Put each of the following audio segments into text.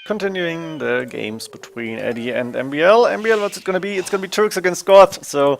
Continuing the games between Edie and MbL. MbL, what's it gonna be? It's gonna be Turks against Goth. So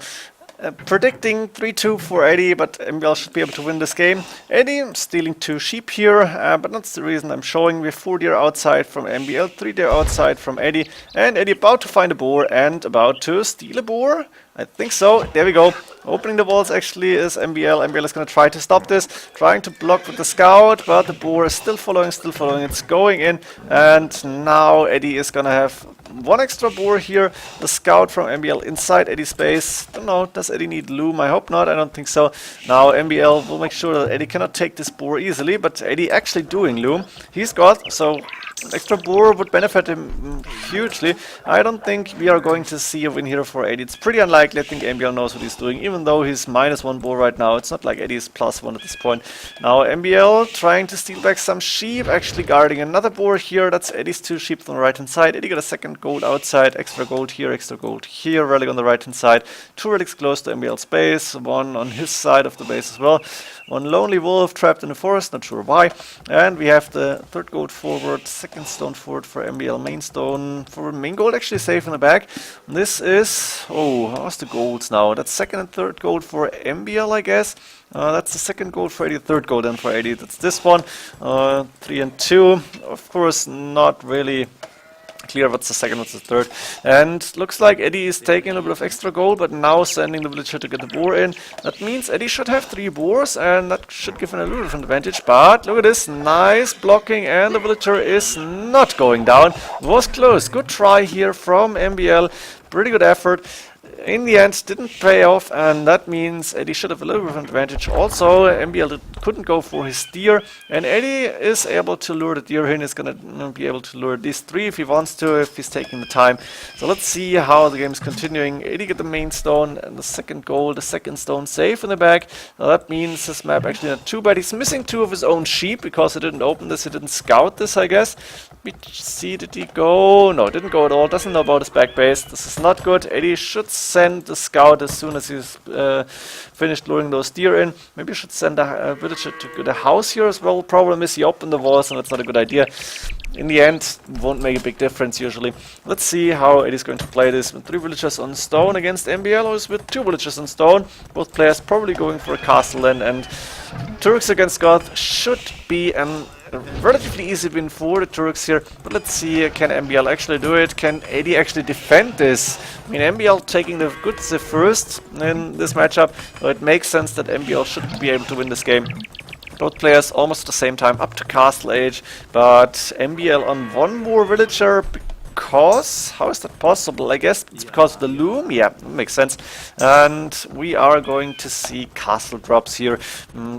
predicting 3-2 for Edie, but MbL should be able to win this game. Edie stealing 2 sheep here, but that's the reason I'm showing. We have 4 deer outside from MbL, 3 deer outside from Edie, and Edie about to find a boar and about to steal a boar. I think so. There we go. Opening the walls actually is MbL. MbL is going to try to stop this, trying to block with the scout, but the boar is still following. It's going in, and now Edie is going to have 1 extra boar here. The scout from MbL inside Eddie's base. Don't know, does Edie need loom? I hope not, I don't think so. Now MbL will make sure that Edie cannot take this boar easily, but Edie actually doing loom. He's got, so extra boar would benefit him hugely. I don't think we are going to see a win here for Edie. It's pretty unlikely. I think MbL knows what he's doing, even though he's -1 boar right now. It's not like Eddie is +1 at this point. Now MbL trying to steal back some sheep, actually guarding another boar here. That's Eddie's 2 sheep on the right hand side. Eddie got a second gold outside, extra gold here, relic on the right hand side. 2 relics close to MbL's base, 1 on his side of the base as well. 1 lonely wolf trapped in the forest, not sure why. And we have the 3rd gold forward, 2nd stone forward for MbL, main stone for main gold actually safe in the back. This is, oh, how's the golds now? That's 2nd and 3rd gold for MbL, I guess. That's the 2nd gold for Eddie, 3rd gold then for Eddie. That's this one, 3 and 2. Of course, not really clear what's the 2nd, what's the 3rd. And looks like Eddie is taking a little bit of extra gold, but now sending the villager to get the boar in. That means Eddie should have 3 boars, and that should give him a little bit of an advantage. But look at this, nice blocking, and the villager is not going down. Was close. Good try here from MbL. Pretty good effort. In the end, didn't pay off, and that means Eddie should have a little bit of an advantage. Also, MbL couldn't go for his deer, and Eddie is able to lure the deer in. He's gonna be able to lure these 3 if he wants to, if he's taking the time. So let's see how the game is continuing. Eddie get the main stone and the 2nd gold, the 2nd stone safe in the back. Now that means his map actually not too bad. He's missing 2 of his own sheep because he didn't open this, he didn't scout this, I guess. Let me see, did he go? No, didn't go at all. Doesn't know about his back base. This is not good. Eddie should send the scout as soon as he's finished luring those deer in. Maybe you should send a villager to the house here as well. Problem is he opened the walls, and that's not a good idea. In the end, won't make a big difference usually. Let's see how Eddie's going to play this with 3 villagers on stone against MbL, or is with 2 villagers on stone. Both players probably going for a castle then, and Turks against Goth should be a relatively easy win for the Turks here, but let's see, can MbL actually do it? Can Eddie actually defend this? I mean, MbL taking the goods first in this matchup, so it makes sense that MbL should be able to win this game. Both players almost at the same time up to castle age, but MbL on 1 more villager. Because, how is that possible? I guess it's because of the loom. Yeah, that makes sense. And we are going to see castle drops here.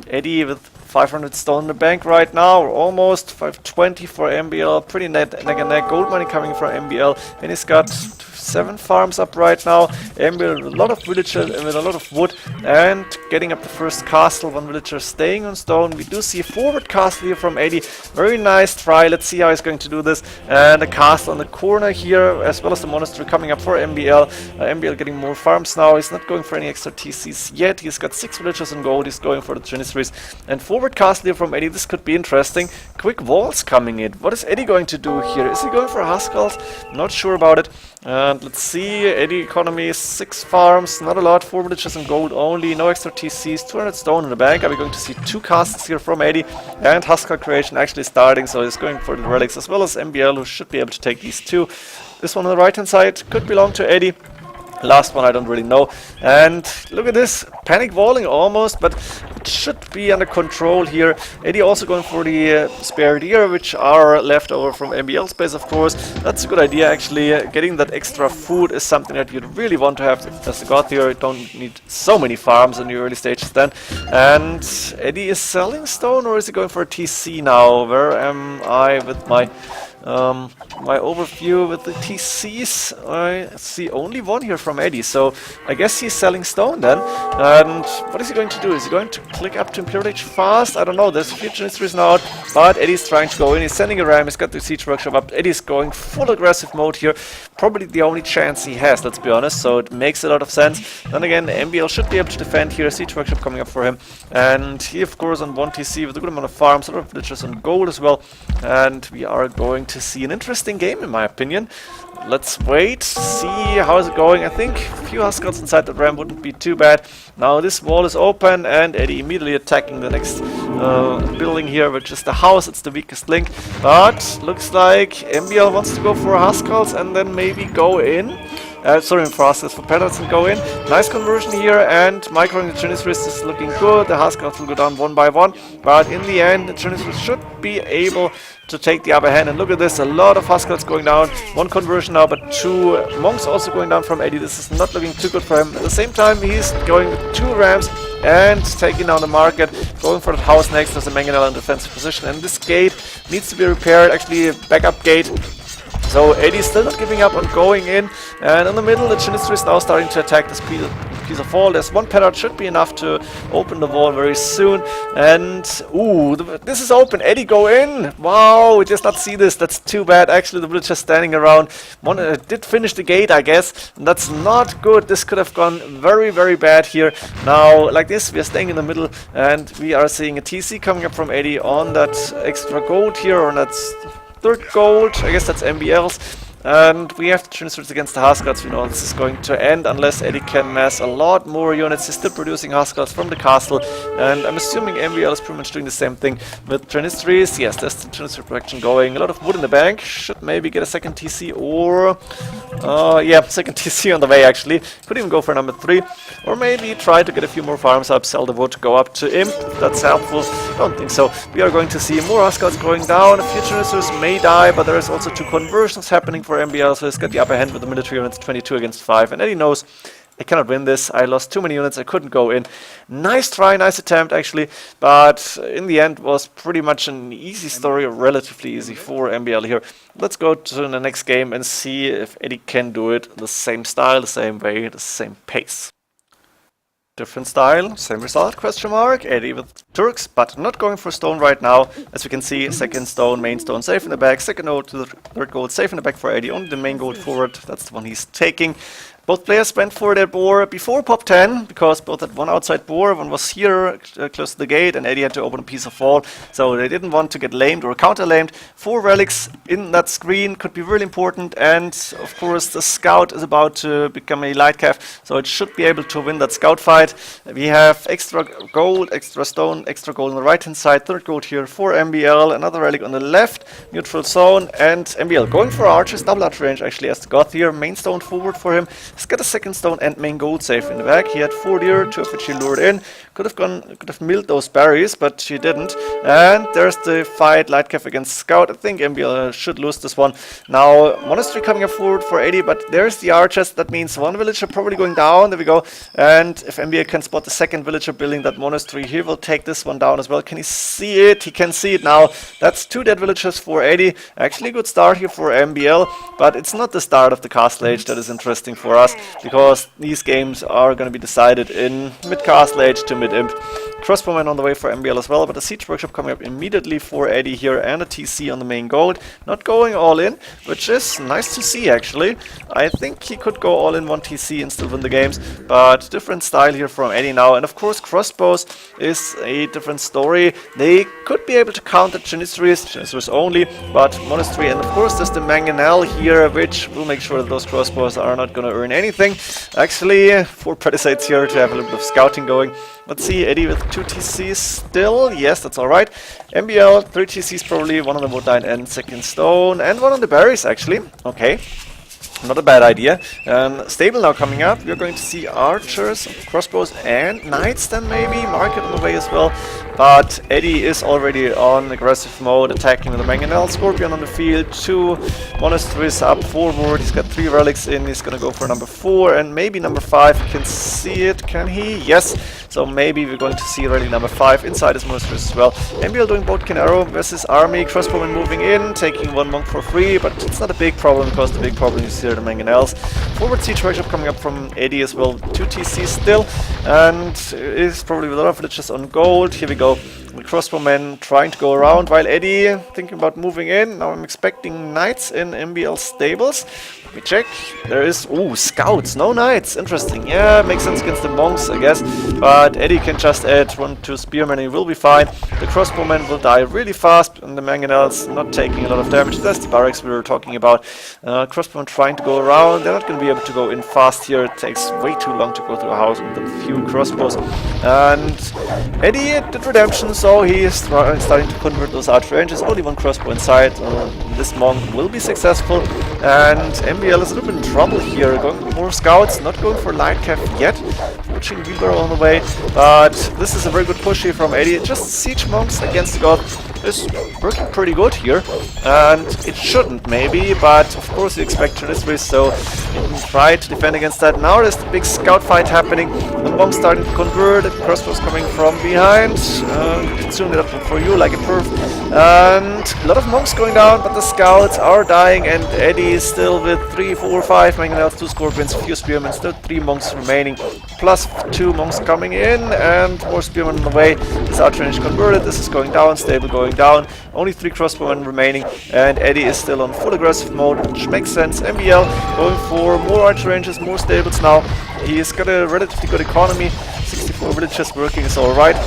Eddie with 500 stone in the bank right now, or almost 520 for MbL. Pretty neck and neck. Gold money coming from MbL, and he's got 7 farms up right now. MbL with a lot of villagers and with a lot of wood, and getting up the first castle. 1 villager staying on stone. We do see a forward castle here from Eddie. Very nice try. Let's see how he's going to do this. And a castle on the corner here, as well as the monastery coming up for MbL. MbL getting more farms now. He's not going for any extra TCs yet. He's got 6 villagers in gold. He's going for the Janissaries. And forward castle here from Eddie. This could be interesting. Quick walls coming in. What is Eddie going to do here? Is he going for Huskarls? Not sure about it. And let's see, Eddie economy, 6 farms, not a lot, 4 villages in gold only, no extra TCs, 200 stone in the bank. Are we going to see 2 castles here from Eddie? And Huskar creation actually starting, so he's going for the relics, as well as MbL, who should be able to take these 2. This one on the right hand side could belong to Eddie. Last one I don't really know. And look at this, panic walling almost, but it should be under control here. Eddie also going for the spare deer, which are left over from MbL space, of course. That's a good idea actually. Getting that extra food is something that you'd really want to have as a god here. You don't need so many farms in the early stages then. And Eddie is selling stone, or is he going for a TC now? Where am I with my my overview with the TCs? I see only 1 here from Eddie, so I guess he's selling stone then. And what is he going to do? Is he going to click up to Imperial Age fast? I don't know, there's a few Janissaries now out, but Eddie's trying to go in, he's sending a ram, he's got the siege workshop up. Eddie's going full aggressive mode here, probably the only chance he has, let's be honest, so it makes a lot of sense. Then again, MbL should be able to defend here, siege workshop coming up for him, and he of course on 1 TC with a good amount of farms, a lot of villagers on gold as well, and we are going to see an interesting game, in my opinion. Let's wait, see how is it going. I think a few Huskarls inside the ramp wouldn't be too bad. Now this wall is open and Edie immediately attacking the next building here, which is the house. It's the weakest link. But looks like MbL wants to go for Huskarls and then maybe go in. Sorry, for Huskarls, for Petards and go in. Nice conversion here, and microing the Janissaries is looking good. The Huskarls will go down one by one, but in the end, the Janissaries should be able to take the upper hand. And look at this, a lot of Huskarls going down. One conversion now, but two monks also going down from Edie. This is not looking too good for him. At the same time, he's going with two rams and taking down the market, going for the house next. There's a MbL in defensive position, and this gate needs to be repaired, actually a backup gate. So Edie's still not giving up on going in, and in the middle the Janissaries is now starting to attack this piece of wall. There's one petard, should be enough to open the wall very soon. And ooh, this is open. Edie, go in! Wow, we just not see this. That's too bad. Actually, the villagers standing around. One did finish the gate, I guess. And that's not good. This could have gone very, very bad here. Now, like this, we are staying in the middle, and we are seeing a TC coming up from Edie on that extra gold here, or that's third gold, I guess that's MbL's, and we have to Janissaries against the Huskarls. We know this is going to end unless Edie can mass a lot more units. He's still producing Huskarls from the castle, and I'm assuming MbL is pretty much doing the same thing with Janissaries. Yes, there's the Janissary production going. A lot of wood in the bank. Should maybe get a second TC, or yeah, second TC on the way actually. Could even go for number 3, or maybe try to get a few more farms up, sell the wood, go up to Imp, if that's helpful. Don't think so. We are going to see more Huskarls going down. A few Janissaries may die, but there is also 2 conversions happening for MbL, so he's got the upper hand with the military units, 22 against 5, and Edie knows I cannot win this. I lost too many units, I couldn't go in. Nice try, nice attempt actually, but in the end was pretty much an easy story, relatively easy for MbL here. Let's go to the next game and see if Edie can do it the same style, the same way, the same pace. Different style, same result, question mark. Edie with Turks, but not going for stone right now. As we can see, second stone, main stone safe in the back, second gold to the third gold safe in the back for Edie, only the main gold forward, that's the one he's taking. Both players went for their boar before pop 10, because both had one outside boar, one was here close to the gate, and Edie had to open a piece of wall, so they didn't want to get lamed or counter-lamed. 4 relics in that screen could be really important, and of course the scout is about to become a light cav, so it should be able to win that scout fight. We have extra gold, extra stone, extra gold on the right hand side, third gold here for MbL, another relic on the left, neutral zone, and MbL going for archers, double archer range actually as the god here, main stone forward for him. He's got a second stone and main gold safe in the back. He had 4 deer, 2 of which he lured in. Could have milled those berries, but he didn't. And there's the fight, light cav against scout. I think MbL should lose this one. Now, monastery coming up forward for Edie, but there's the archers. That means 1 villager probably going down. There we go. And if MbL can spot the second villager building that monastery, he will take this one down as well. Can he see it? He can see it now. That's 2 dead villagers for Edie. Actually, good start here for MbL, but it's not the start of the castle age that is interesting for us, because these games are going to be decided in mid-castle age to mid-imp. Crossbowman on the way for MbL as well, but a siege workshop coming up immediately for Edie here, and a TC on the main gold. Not going all in, which is nice to see actually. I think he could go all in 1 TC and still win the games, but different style here from Edie now. And of course crossbows is a different story. They could be able to counter Janissaries only, but monastery, and of course there's the MbL here, which will make sure that those crossbows are not going to earn anything. Actually, 4 Predicites here to have a little bit of scouting going. Let's see, Edie with 2 TCs still. Yes, that's alright. MbL, 3 TCs probably, 1 on the woodline and second stone, and 1 on the berries actually. Okay. Not a bad idea. Stable now coming up. We're going to see archers, crossbows, and knights then maybe. Market on the way as well. But Edie is already on aggressive mode, attacking with the MbL. Scorpion on the field, 2 monasteries up forward. He's got 3 relics in. He's gonna go for number 4 and maybe number 5. He can see it, can he? Yes. So maybe we're going to see already number 5 inside his monasteries as well. MbL doing both Arrow versus army. Crossbowman moving in, taking 1 monk for free, but it's not a big problem, because the big problem is here the MbLs. Forward siege workshop coming up from Edie as well. 2 TCs still, and is probably with a lot of villages on gold. Here we go. The crossbowmen trying to go around while Edie thinking about moving in. Now I'm expecting knights in MbL stables. We check. There is... Ooh, scouts. No knights. Interesting. Yeah, makes sense against the monks, I guess. But Edie can just add 1-2 spearmen and he will be fine. The crossbowmen will die really fast, and the mangonels not taking a lot of damage. That's the barracks we were talking about. Crossbowmen trying to go around. They're not going to be able to go in fast here. It takes way too long to go through a house with a few crossbows. And Edie did redemption, so he is starting to convert those archer ranges. Only one crossbow inside. This monk will be successful. And MbL is a little bit in trouble here. Going for more scouts, not going for light cav yet. Pushing wheelbarrow on the way. But this is a very good push here from Edie. Just siege monks against the god is working pretty good here. And it shouldn't maybe, but of course you expect this, so you can try to defend against that. Now there's the big scout fight happening. The monks starting to convert. The crossbows coming from behind. Soon it up for you like a perf. And a lot of monks going down, but the scouts are dying, and Edie is still with 3, 4, 5 mangonels, 2 scorpions, a few spearmen, still 3 monks remaining, plus 2 monks coming in, and more spearmen on the way. This archer range converted, this is going down, stable going down, only 3 crossbowmen remaining, and Edie is still on full aggressive mode, which makes sense. MbL going for more archer ranges, more stables now. He's got a relatively good economy, 64 villages working is alright.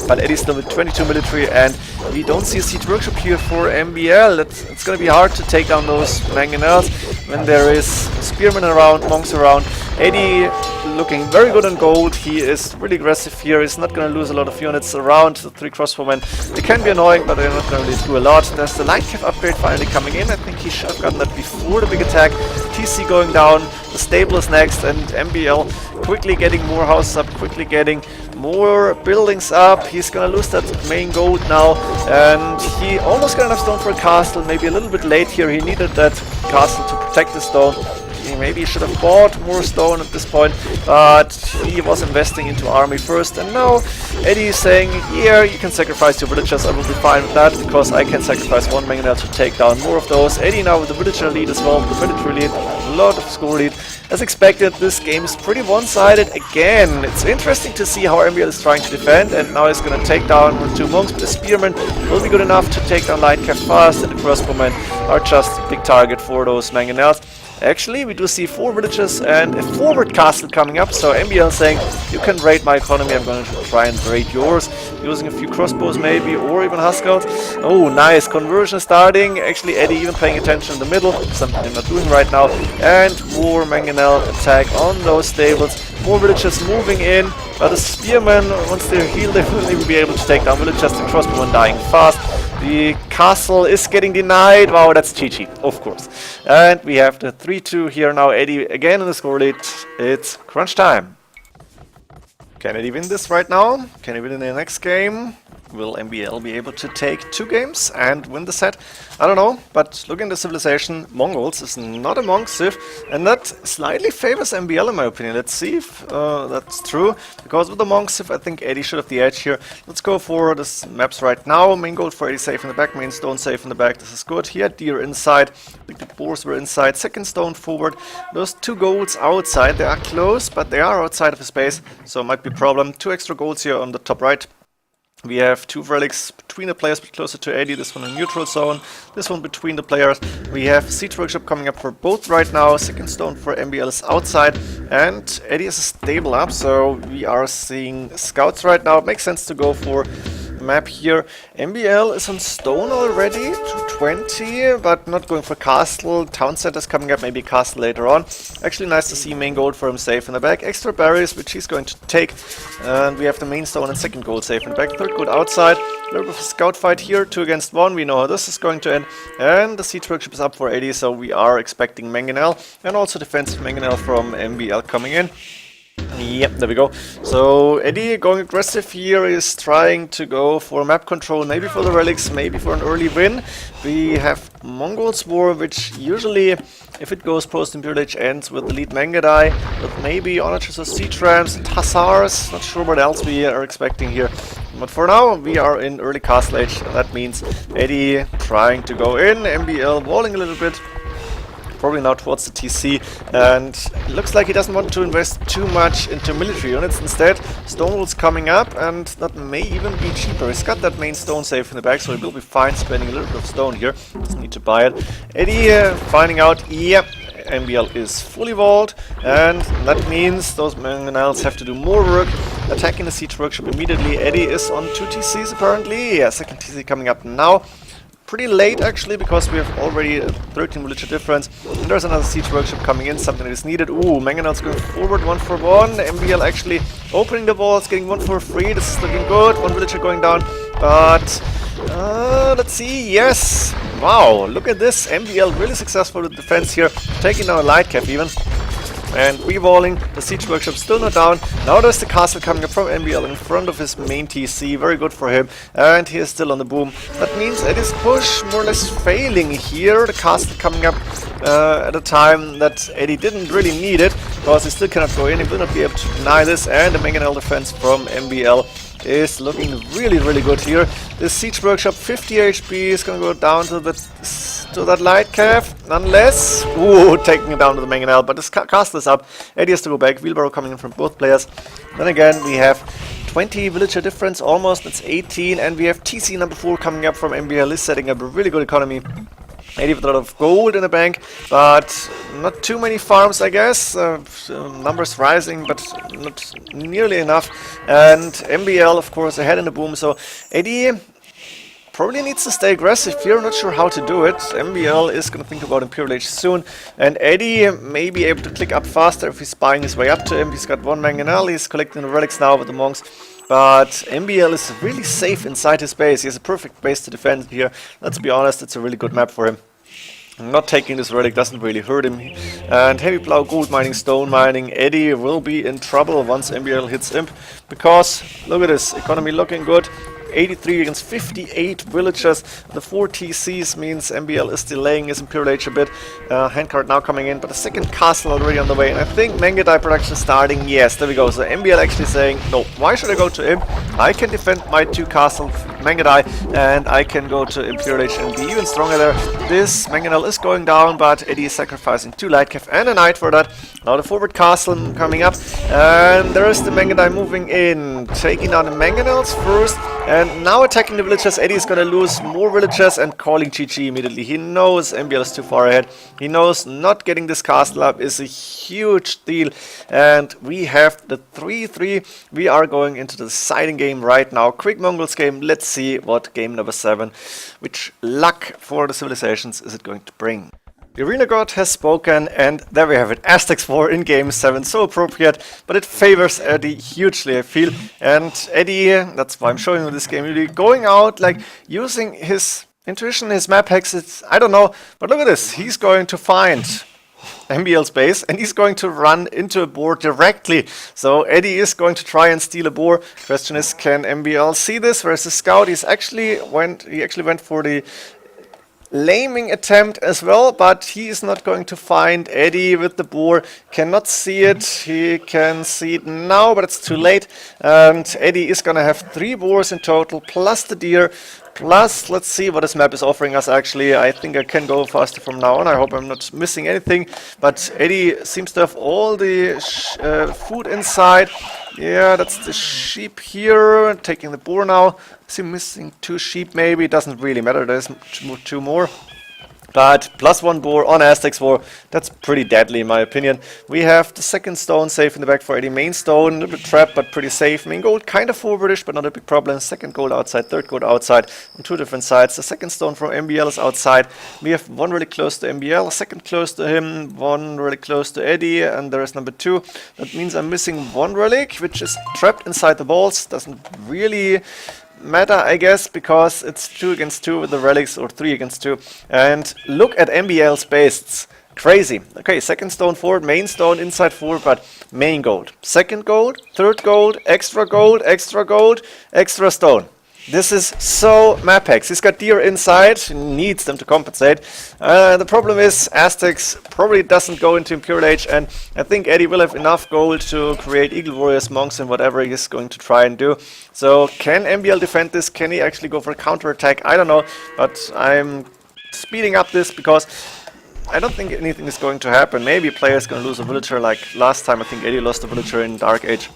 But Eddie's still with 22 military, and we don't see a siege workshop here for MbL. It's going to be hard to take down those mangonels when there is spearmen around, monks around. Eddie looking very good on gold. He is really aggressive here. He's not going to lose a lot of units around. The 3 crossbowmen, they can be annoying, but they're not going to really do a lot. There's the light cav upgrade finally coming in. I think he should have gotten that before the big attack. TC going down. The stable is next, and MbL quickly getting more houses up, quickly getting more buildings up. He's gonna lose that main gold now, and he almost got enough stone for a castle. Maybe a little bit late here. He needed that castle to protect the stone. Maybe he should have bought more stone at this point, but he was investing into army first, and now Eddie is saying, yeah, you can sacrifice your villagers, I will be fine with that, because I can sacrifice 1 mangonel to take down more of those. Eddie now with the villager lead as well, the military lead, a lot of score lead. As expected, this game is pretty one-sided again. It's interesting to see how MbL is trying to defend, and now he's going to take down with 2 monks, but the spearmen will be good enough to take down light cav fast, and the crossbowmen are just a big target for those mangonels. Actually, we do see 4 villages and a forward castle coming up, so MbL saying, you can raid my economy, I'm going to try and raid yours, using a few crossbows maybe, or even huskarls. Oh, nice, conversion starting. Actually, Eddie even paying attention in the middle, something I'm not doing right now, and more mangonel attack on those stables. More villagers moving in, but the spearmen, once they're healed, they will even be able to take down villagers. The crossbowmen dying fast. The castle is getting denied. Wow, that's GG, of course. And we have the 3-2 here now. Eddie again in the score lead. It's crunch time. Can Eddie win this right now? Can he win in the next game? Will MbL be able to take 2 games and win the set? I don't know, but look in the civilization, Mongols is not a monk civ, and that slightly favors MbL in my opinion. Let's see if that's true, because with the monk civ I think Eddie should have the edge here. Let's go for this maps right now. Main gold for Eddie safe in the back, main stone safe in the back, this is good. He had deer inside, I think the boars were inside, second stone forward. Those 2 golds outside, they are close, but they are outside of his base, so it might be a problem. 2 extra golds here on the top right. We have 2 relics between the players, but closer to Edie. This one in neutral zone, this one between the players. We have siege workshop coming up for both right now. Second stone for MbL is outside, and Edie is a stable up, so we are seeing scouts right now. It makes sense to go for map here. MbL is on stone already, 220, but not going for castle. Town centers coming up, maybe castle later on. Actually nice to see main gold for him safe in the back. Extra berries, which he's going to take. And we have the main stone and second gold safe in the back. Third gold outside. A little bit of a scout fight here, 2 against 1. We know how this is going to end. And the siege workshop is up for 80, so we are expecting mangonel. And also defensive mangonel from MbL coming in. Yep, there we go. So Eddie going aggressive here, is trying to go for map control, maybe for the relics, maybe for an early win. We have Mongols War, which usually, if it goes post-Imperial Age, ends with the lead Mangadai, with maybe Onagers or Siege Rams and Hussars. Not sure what else we are expecting here. But for now, we are in early Castle Age, and that means Eddie trying to go in, MbL walling a little bit. Probably now towards the TC, and it looks like he doesn't want to invest too much into military units. Instead, stone walls coming up, and that may even be cheaper. He's got that main stone safe in the back, so he will be fine spending a little bit of stone here. Doesn't need to buy it. Eddie finding out, yep, MbL is fully walled, and that means those mangonels have to do more work, attacking the siege workshop immediately. Edie is on 2 TCs apparently. Yeah, second TC coming up now. Pretty late actually, because we have already a 13 villager difference. And there's another siege workshop coming in, something that is needed. Ooh, mangonels going forward, 1 for 1. MbL actually opening the walls, getting 1 for 3. This is looking good. 1 villager going down, but let's see. Yes! Wow, look at this. MbL really successful with defense here, taking down a light cap even. And rewalling, the siege workshop still not down. Now there's the castle coming up from MbL in front of his main TC, very good for him. And he is still on the boom. That means Edie's push more or less failing here. The castle coming up at a time that Edie didn't really need it, because he still cannot go in, he will not be able to deny this. And the mangonel defense from MbL is looking really, really good here. This siege workshop, 50 HP, is gonna go down to that light cap, unless... Ooh, taking it down to the mangonel, but this castle is up. Edie has to go back, wheelbarrow coming in from both players. Then again, we have 20 villager difference almost, that's 18, and we have TC number 4 coming up from MbL, is setting up a really good economy. Edie with a lot of gold in the bank, but not too many farms, I guess. Numbers rising, but not nearly enough. And MbL, of course, ahead in the boom. So Edie probably needs to stay aggressive here. Not sure how to do it. MbL is going to think about Imperial Age soon. And Edie may be able to click up faster if he's spying his way up to him. He's got 1 mangonel. He's collecting the relics now with the monks. But MbL is really safe inside his base. He has a perfect base to defend here. Let's be honest, it's a really good map for him. Not taking this relic doesn't really hurt him. And heavy plow, gold mining, stone mining. Edie will be in trouble once MbL hits Imp. Because, look at this, economy looking good. 83 against 58 villagers. The 4 TCs means MbL is delaying his Imperial Age a bit. Handcart now coming in, but the second castle already on the way. And I think Mangadai production starting. Yes, there we go. So MbL actually saying, no, why should I go to Imp? I can defend my 2 castles, Mangadai, and I can go to Imperial Age and be even stronger there. This mangonel is going down, but Edie is sacrificing 2 light cap and a knight for that. Now the forward castle coming up, and there is the Mangadai moving in, taking down the mangonels first. And now attacking the villagers. Edie is going to lose more villagers and calling GG immediately. He knows MbL is too far ahead. He knows not getting this castle up is a huge deal. And we have the 3-3. We are going into the deciding game right now. Quick Mongols game. Let's see what game number 7, which luck for the civilizations is it going to bring. The Arena God has spoken, and there we have it. Aztecs 4 in game 7, so appropriate, but it favors Edie hugely, I feel. And Edie, that's why I'm showing you this game, really going out, like, using his intuition, his map hacks, it's, I don't know, but look at this, he's going to find MbL's base, and he's going to run into a boar directly. So Edie is going to try and steal a boar. Question is, can MbL see this? Where's the scout? He actually went for the laming attempt as well, but he is not going to find Edie with the boar. Cannot see it. He can see it now, but it's too late. And Edie is gonna have 3 boars in total, plus the deer, plus, let's see what this map is offering us actually. I think I can go faster from now on. I hope I'm not missing anything. But Edie seems to have all the food inside. Yeah, that's the sheep here. Taking the boar now. Is he missing 2 sheep maybe? Doesn't really matter. There's 2 more. But plus 1 boar on Aztecs 4, that's pretty deadly in my opinion. We have the second stone safe in the back for Edie. Main stone, a little bit trapped but pretty safe. Main gold kind of forwardish but not a big problem. Second gold outside, third gold outside on 2 different sides. The second stone from MbL is outside. We have 1 really close to MbL, a second close to him, 1 really close to Edie, and there is number 2. That means I'm missing 1 relic, which is trapped inside the walls. Doesn't really matter, I guess, because it's 2 against 2 with the relics, or 3 against 2. And look at MbL's base. It's crazy. Okay, second stone forward, main stone inside forward, but main gold. Second gold, third gold, extra gold, extra gold, extra stone. This is so map hacks. He's got deer inside, he needs them to compensate. The problem is Aztecs probably doesn't go into Imperial Age, and I think Edie will have enough gold to create Eagle Warriors, monks, and whatever he's going to try and do. So can MbL defend this? Can he actually go for a counter-attack? I don't know, but I'm speeding up this because I don't think anything is going to happen. Maybe a player is going to lose a villager like last time. I think Edie lost a villager in Dark Age.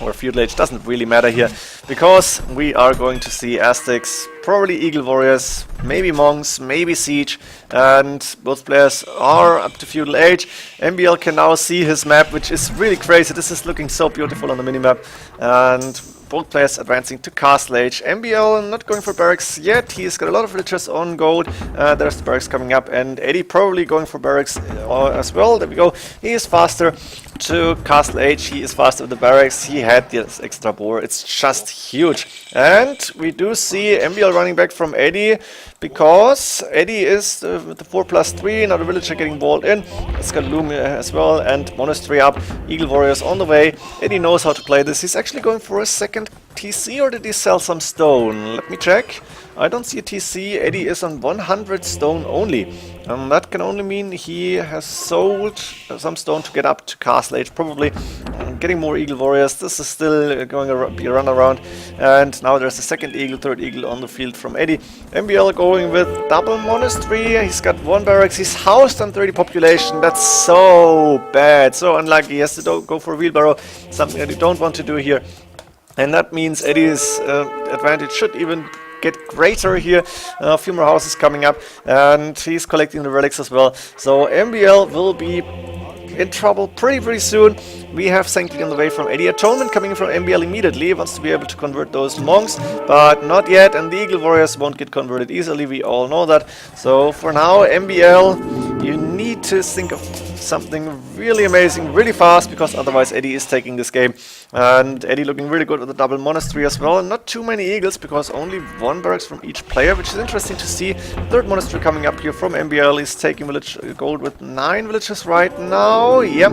or feudal age, doesn't really matter here, because we are going to see Aztecs, probably Eagle Warriors, maybe Monks, maybe Siege, and both players are up to feudal age. MbL can now see his map, which is really crazy. This is looking so beautiful on the minimap, and both players advancing to Castle Age. MbL not going for barracks yet, he's got a lot of villagers on gold, there's the barracks coming up, and Edie probably going for barracks as well. There we go, he is faster to Castle Age, he is faster with the barracks, he had this extra bore, it's just huge. And we do see MbL running back from Edie, because Edie is with the 4+3, now the villager getting walled in, it's got Loom as well, and Monastery up, Eagle Warriors on the way. Edie knows how to play this, he's actually going for a second TC, or did he sell some stone? Let me check. I don't see a TC, Edie is on 100 stone only. That can only mean he has sold some stone to get up to Castle Age, probably getting more Eagle Warriors. This is still going to be a run around, and now there's a second Eagle, third Eagle on the field from Edie. MbL going with double Monastery, he's got one barracks, he's housed on 30 population, that's so bad, so unlucky. He has to go for a wheelbarrow, something that you don't want to do here. And that means Eddie's advantage should even get greater here. A few more houses coming up, and he's collecting the relics as well. So MbL will be in trouble pretty soon. We have Sanctity on the way from Edie. Atonement coming from MbL immediately. He wants to be able to convert those monks, but not yet. And the Eagle Warriors won't get converted easily. We all know that. So for now, MbL, you need to think of something really amazing, really fast, because otherwise Edie is taking this game. And Edie looking really good with the double Monastery as well. And not too many Eagles, because only one barracks from each player, which is interesting to see. Third Monastery coming up here from MbL. He's taking village gold with 9 villages right now. Yep,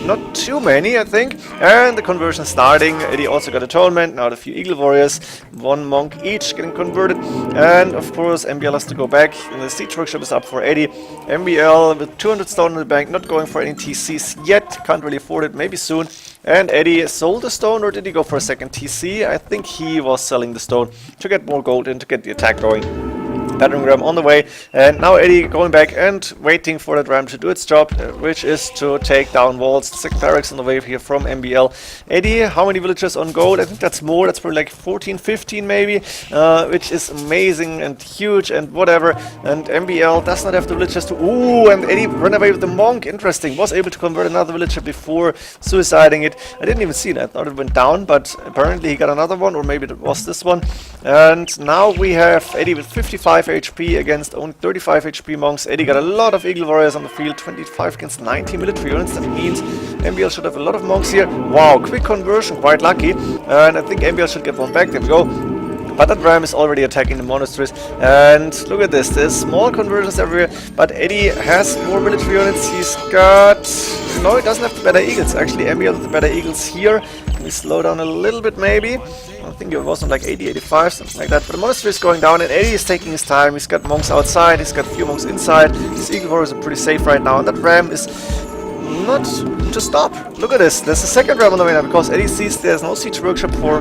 not too many, I think. And the conversion starting. Edie also got Atonement. Now a few Eagle Warriors, 1 monk each getting converted. And of course MbL has to go back. And the Siege Workshop is up for Edie. MbL with 200 stone in the bank, not going for any TCs yet. Can't really afford it, maybe soon. And Edie sold the stone, or did he go for a second TC? I think he was selling the stone to get more gold in, to get the attack going. Battering ram on the way, and now Edie going back and waiting for that ram to do its job, which is to take down walls. The second barracks on the way here from MbL. Edie, how many villagers on gold? I think that's more, that's probably like 14, 15 maybe, which is amazing and huge and whatever. And MbL does not have the villagers to... Ooh, and Edie ran away with the monk, interesting. Was able to convert another villager before suiciding it. I didn't even see that, I thought it went down, but apparently he got another one, or maybe it was this one. And now we have Edie with 55 HP against only 35 HP monks. Edie got a lot of Eagle Warriors on the field, 25 against 90 military units. That means MbL should have a lot of monks here. Wow, quick conversion, quite lucky. And I think MbL should get one back. There we go. But that ram is already attacking the monasteries. And look at this, there's small conversions everywhere. But Edie has more military units. He's got... No, he doesn't have the better eagles. Actually, MbL has the better eagles here. Can we slow down a little bit maybe? I think it was on like 80, 85, something like that. But the monastery is going down, and Edie is taking his time. He's got monks outside, he's got a few monks inside. His Eagle Warriors are pretty safe right now, and that ram is not to stop. Look at this, there's a second ram on the way now, because Edie sees there's no siege workshop for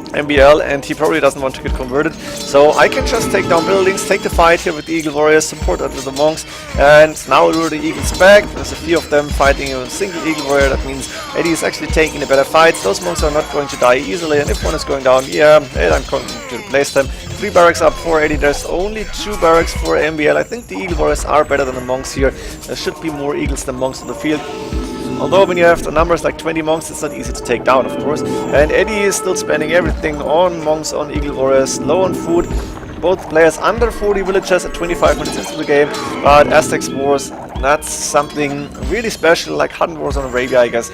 MbL, and he probably doesn't want to get converted. So I can just take down buildings, take the fight here with the Eagle Warriors, support that with the monks, and now lure the Eagles back. There's a few of them fighting a single Eagle Warrior. That means Edie is actually taking the better fights. Those monks are not going to die easily, and if one is going down, yeah, I'm going to replace them. 3 barracks up for Edie. There's only 2 barracks for MbL. I think the Eagle Warriors are better than the monks here. There should be more Eagles than monks on the field. Although when you have the numbers like 20 monks, it's not easy to take down, of course. And Edie is still spending everything on monks, on Eagle Warriors, low on food. Both players under 40 villagers at 25 minutes into the game. But Aztecs Wars, that's something really special, like Hunt Wars on Arabia, I guess.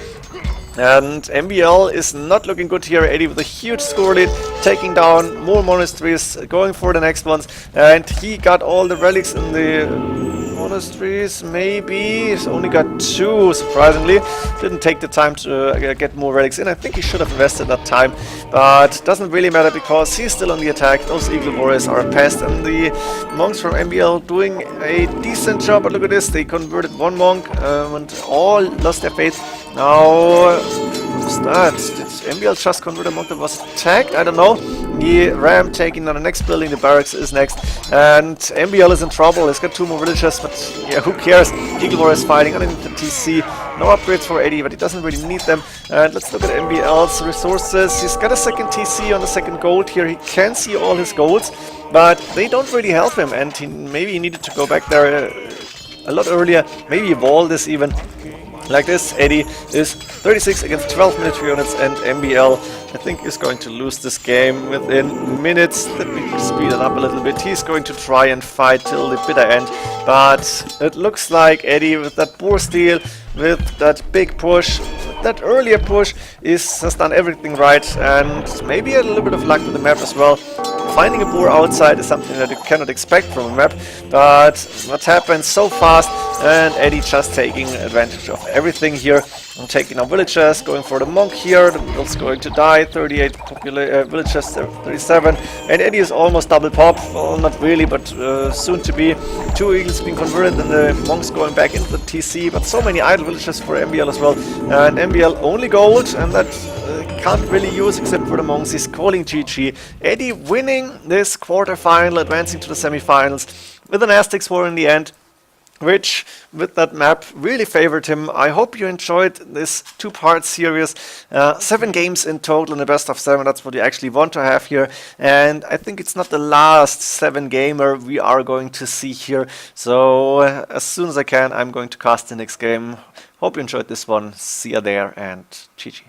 And MbL is not looking good here. Edie with a huge score lead, taking down more monasteries, going for the next ones. And he got all the relics in the monasteries, maybe. He's only got 2, surprisingly. Didn't take the time to get more relics in. I think he should have invested that time, but doesn't really matter because he's still on the attack. Those Eagle Warriors are a pest, and the monks from MbL doing a decent job. But look at this, they converted 1 monk and all lost their faith. Now, what's that? Did MbL just convert a monk that was attacked? I don't know. The Ram taking on the next building, the barracks is next, and MbL is in trouble. He's got 2 more villagers, but yeah, who cares? Eagle War is fighting underneath the TC. No upgrades for Edie, but he doesn't really need them. And let's look at MbL's resources. He's got a second TC on the second gold here. He can see all his golds, but they don't really help him, and maybe he needed to go back there a lot earlier, maybe wall this even. Like this, Edie is 36 against 12 military units, and MbL, I think, is going to lose this game within minutes. Let me speed it up a little bit. He's going to try and fight till the bitter end, but it looks like Edie, with that boar steal, with that big push, that earlier push, has done everything right, and maybe a little bit of luck with the map as well. Finding a boar outside is something that you cannot expect from a map, but what happened so fast, and Edie just taking advantage of everything here. I'm taking our villagers, going for the monk here. The build's going to die. 38 villagers, 37, and Edie is almost double pop. Well, not really, but soon to be. 2 eagles being converted, and the monks going back into the TC. But so many idle villagers for MbL as well, and MbL only gold, and that can't really use except for the monks. He's calling GG. Edie winning this quarterfinal, advancing to the semifinals with an Aztecs war in the end, which with that map really favored him. I hope you enjoyed this 2-part series. 7 games in total in the best of 7. That's what you actually want to have here. And I think it's not the last 7 gamer we are going to see here. So as soon as I can, I'm going to cast the next game. Hope you enjoyed this one. See ya there, and GG.